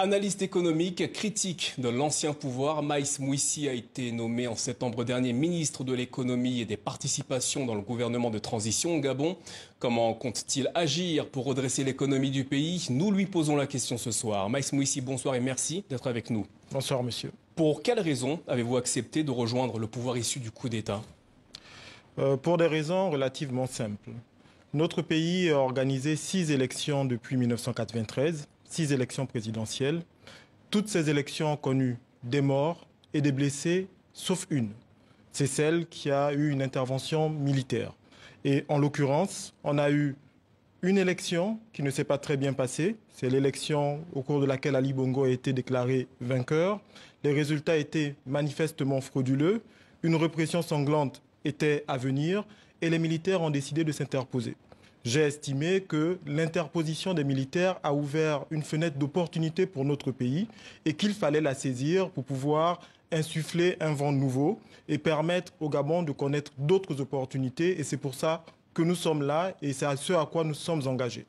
Analyste économique, critique de l'ancien pouvoir, Maïs Mouissi a été nommé en septembre dernier ministre de l'économie et des participations dans le gouvernement de transition au Gabon. Comment compte-t-il agir pour redresser l'économie du pays? Nous lui posons la question ce soir. Maïs Mouissi, bonsoir et merci d'être avec nous. Bonsoir monsieur. Pour quelles raisons avez-vous accepté de rejoindre le pouvoir issu du coup d'État? Pour des raisons relativement simples. Notre pays a organisé 6 élections depuis 1993. 6 élections présidentielles. Toutes ces élections ont connu des morts et des blessés, sauf une. C'est celle qui a eu une intervention militaire. Et en l'occurrence, on a eu une élection qui ne s'est pas très bien passée. C'est l'élection au cours de laquelle Ali Bongo a été déclaré vainqueur. Les résultats étaient manifestement frauduleux. Une répression sanglante était à venir et les militaires ont décidé de s'interposer. J'ai estimé que l'interposition des militaires a ouvert une fenêtre d'opportunité pour notre pays et qu'il fallait la saisir pour pouvoir insuffler un vent nouveau et permettre au Gabon de connaître d'autres opportunités. Et c'est pour ça que nous sommes là et c'est à ce à quoi nous sommes engagés.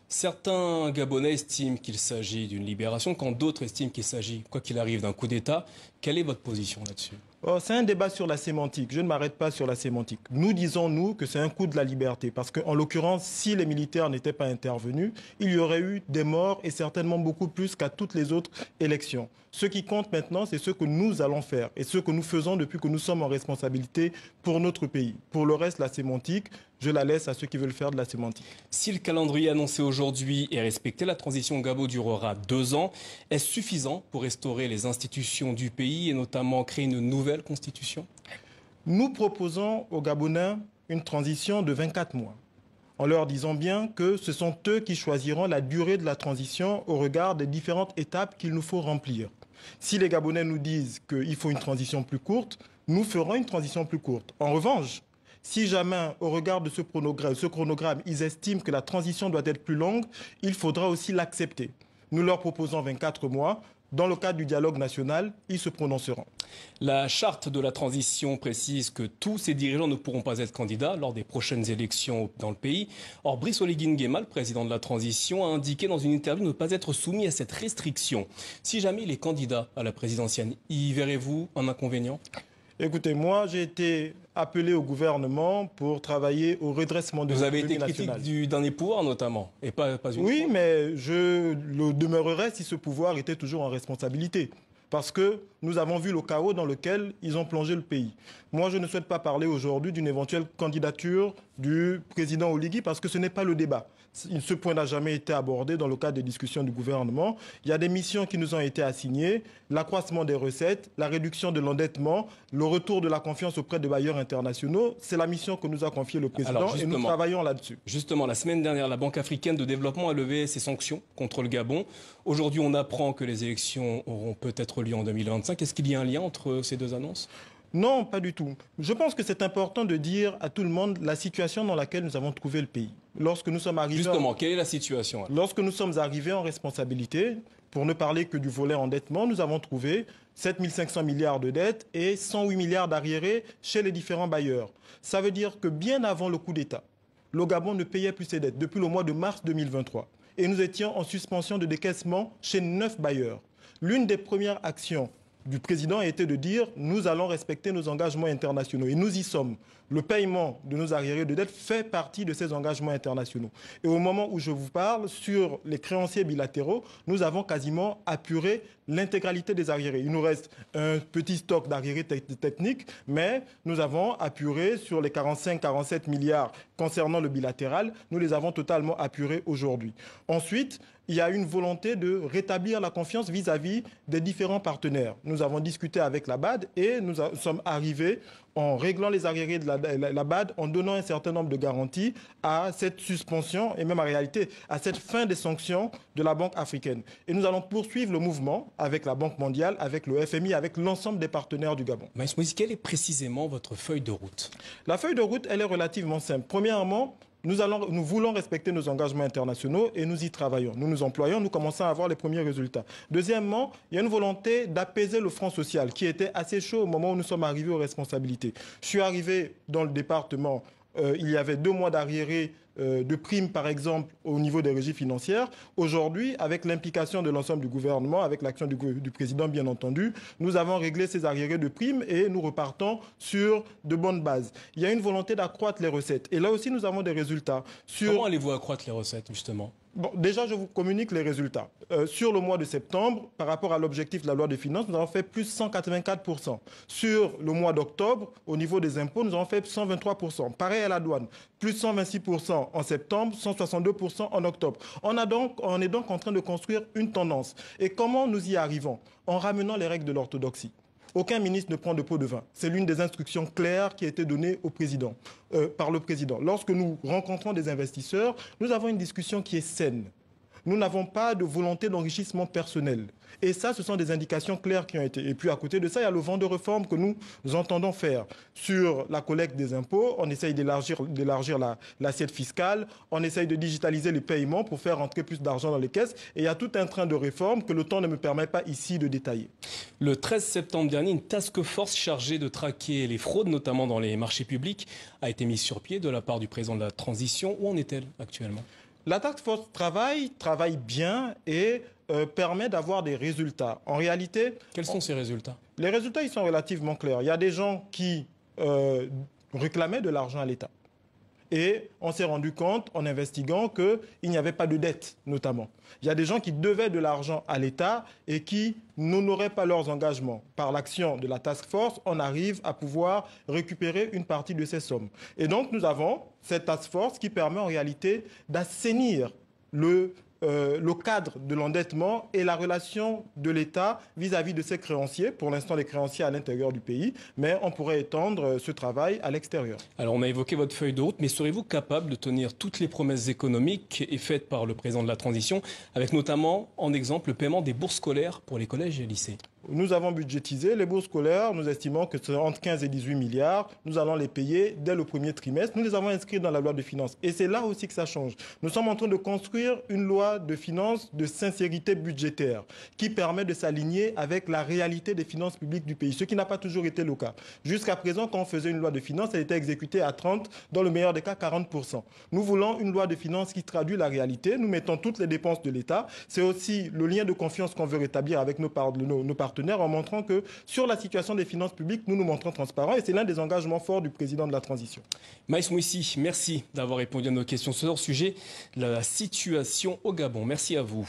Certains Gabonais estiment qu'il s'agit d'une libération, quand d'autres estiment qu'il s'agit, quoi qu'il arrive, d'un coup d'État. Quelle est votre position là-dessus ? C'est un débat sur la sémantique. Je ne m'arrête pas sur la sémantique. Nous disons, nous, que c'est un coup de la liberté. Parce qu'en l'occurrence, si les militaires n'étaient pas intervenus, il y aurait eu des morts et certainement beaucoup plus qu'à toutes les autres élections. Ce qui compte maintenant, c'est ce que nous allons faire et ce que nous faisons depuis que nous sommes en responsabilité pour notre pays. Pour le reste, la sémantique, je la laisse à ceux qui veulent faire de la sémantique. Si le calendrier annoncé aujourd'hui est respecté, la transition au Gabon durera 2 ans. Est-ce suffisant pour restaurer les institutions du pays et notamment créer une nouvelle constitution? Nous proposons aux Gabonais une transition de 24 mois. En leur disant bien que ce sont eux qui choisiront la durée de la transition au regard des différentes étapes qu'il nous faut remplir. Si les Gabonais nous disent qu'il faut une transition plus courte, nous ferons une transition plus courte. En revanche, si jamais, au regard de ce chronogramme, ils estiment que la transition doit être plus longue, il faudra aussi l'accepter. Nous leur proposons 24 mois. Dans le cadre du dialogue national, ils se prononceront. La charte de la transition précise que tous ces dirigeants ne pourront pas être candidats lors des prochaines élections dans le pays. Or, Brice Oligui Nguema, le président de la transition, a indiqué dans une interview ne pas être soumis à cette restriction. Si jamais il est candidat à la présidentielle, y verrez-vous un inconvénient ? Écoutez, moi, j'ai été appelé au gouvernement pour travailler au redressement de l'économie nationale. Vous avez été critique du dernier pouvoir, notamment, et pas une fois. Oui, mais je le demeurerai si ce pouvoir était toujours en responsabilité. Parce que nous avons vu le chaos dans lequel ils ont plongé le pays. Moi, je ne souhaite pas parler aujourd'hui d'une éventuelle candidature du président Oligui parce que ce n'est pas le débat. Ce point n'a jamais été abordé dans le cadre des discussions du gouvernement. Il y a des missions qui nous ont été assignées, l'accroissement des recettes, la réduction de l'endettement, le retour de la confiance auprès des bailleurs internationaux. C'est la mission que nous a confiée le président et nous travaillons là-dessus. Justement, la semaine dernière, la Banque africaine de développement a levé ses sanctions contre le Gabon. Aujourd'hui, on apprend que les élections auront peut-être lieu en 2025. Est-ce qu'il y a un lien entre ces deux annonces ? Non, pas du tout. Je pense que c'est important de dire à tout le monde la situation dans laquelle nous avons trouvé le pays. Lorsque nous sommes arrivés... Justement, quelle est la situation ? Lorsque nous sommes arrivés en responsabilité, pour ne parler que du volet endettement, nous avons trouvé 7 500 milliards de dettes et 108 milliards d'arriérés chez les différents bailleurs. Ça veut dire que bien avant le coup d'État, le Gabon ne payait plus ses dettes depuis le mois de mars 2023. Et nous étions en suspension de décaissement chez 9 bailleurs. L'une des premières actions du président a été de dire « nous allons respecter nos engagements internationaux ». Et nous y sommes. Le paiement de nos arriérés de dette fait partie de ces engagements internationaux. Et au moment où je vous parle, sur les créanciers bilatéraux, nous avons quasiment apuré l'intégralité des arriérés. Il nous reste un petit stock d'arriérés techniques, mais nous avons apuré sur les 45-47 milliards concernant le bilatéral. Nous les avons totalement apurés aujourd'hui. Ensuite, il y a une volonté de rétablir la confiance vis-à-vis des différents partenaires. Nous avons discuté avec la BAD et nous sommes arrivés en réglant les arriérés de la BAD, en donnant un certain nombre de garanties à cette suspension et même en réalité à cette fin des sanctions de la Banque africaine. Et nous allons poursuivre le mouvement avec la Banque mondiale, avec le FMI, avec l'ensemble des partenaires du Gabon. Maïs Mouissi, quelle est précisément votre feuille de route? La feuille de route, elle est relativement simple. Premièrement, nous voulons respecter nos engagements internationaux et nous y travaillons. Nous nous employons, nous commençons à avoir les premiers résultats. Deuxièmement, il y a une volonté d'apaiser le front social qui était assez chaud au moment où nous sommes arrivés aux responsabilités. Je suis arrivé dans le département, il y avait 2 mois d'arriérés de primes, par exemple, au niveau des régies financières. Aujourd'hui, avec l'implication de l'ensemble du gouvernement, avec l'action du président, bien entendu, nous avons réglé ces arriérés de primes et nous repartons sur de bonnes bases. Il y a une volonté d'accroître les recettes. Et là aussi, nous avons des résultats. Comment allez-vous accroître les recettes, justement ? Bon, déjà, je vous communique les résultats. Sur le mois de septembre, par rapport à l'objectif de la loi des finances, nous avons fait plus 184%. Sur le mois d'octobre, au niveau des impôts, nous avons fait 123%. Pareil à la douane, plus 126% en septembre, 162% en octobre. On est donc en train de construire une tendance. Et comment nous y arrivons? En ramenant les règles de l'orthodoxie. Aucun ministre ne prend de pot de vin. C'est l'une des instructions claires qui a été donnée au président, par le président. Lorsque nous rencontrons des investisseurs, nous avons une discussion qui est saine. Nous n'avons pas de volonté d'enrichissement personnel. Et ça, ce sont des indications claires qui ont été. Et puis à côté de ça, il y a le vent de réforme que nous entendons faire. Sur la collecte des impôts, on essaye d'élargir l'assiette fiscale, on essaye de digitaliser les paiements pour faire rentrer plus d'argent dans les caisses. Et il y a tout un train de réformes que le temps ne me permet pas ici de détailler. Le 13 septembre dernier, une task force chargée de traquer les fraudes, notamment dans les marchés publics, a été mise sur pied de la part du président de la transition. Où en est-elle actuellement ? La task force travaille bien et permet d'avoir des résultats. En réalité... Quels sont ces résultats? Les résultats, ils sont relativement clairs. Il y a des gens qui réclamaient de l'argent à l'État. Et on s'est rendu compte, en investiguant, qu'il n'y avait pas de dette, notamment. Il y a des gens qui devaient de l'argent à l'État et qui n'honoraient pas leurs engagements. Par l'action de la task force, on arrive à pouvoir récupérer une partie de ces sommes. Et donc, nous avons cette task force qui permet en réalité d'assainir le cadre de l'endettement et la relation de l'État vis-à-vis de ses créanciers, pour l'instant les créanciers à l'intérieur du pays, mais on pourrait étendre ce travail à l'extérieur. Alors on a évoqué votre feuille de route, mais serez-vous capable de tenir toutes les promesses économiques faites par le président de la transition, avec notamment en exemple le paiement des bourses scolaires pour les collèges et lycées? Nous avons budgétisé les bourses scolaires, nous estimons que c'est entre 15 et 18 milliards. Nous allons les payer dès le premier trimestre. Nous les avons inscrits dans la loi de finances. Et c'est là aussi que ça change. Nous sommes en train de construire une loi de finances de sincérité budgétaire qui permet de s'aligner avec la réalité des finances publiques du pays, ce qui n'a pas toujours été le cas. Jusqu'à présent, quand on faisait une loi de finances, elle était exécutée à 30, dans le meilleur des cas 40%. Nous voulons une loi de finances qui traduit la réalité. Nous mettons toutes les dépenses de l'État. C'est aussi le lien de confiance qu'on veut rétablir avec nos partenaires en montrant que sur la situation des finances publiques, nous nous montrons transparents et c'est l'un des engagements forts du président de la transition. Maïs Mouissi, merci d'avoir répondu à nos questions sur le sujet de la situation au Gabon. Merci à vous.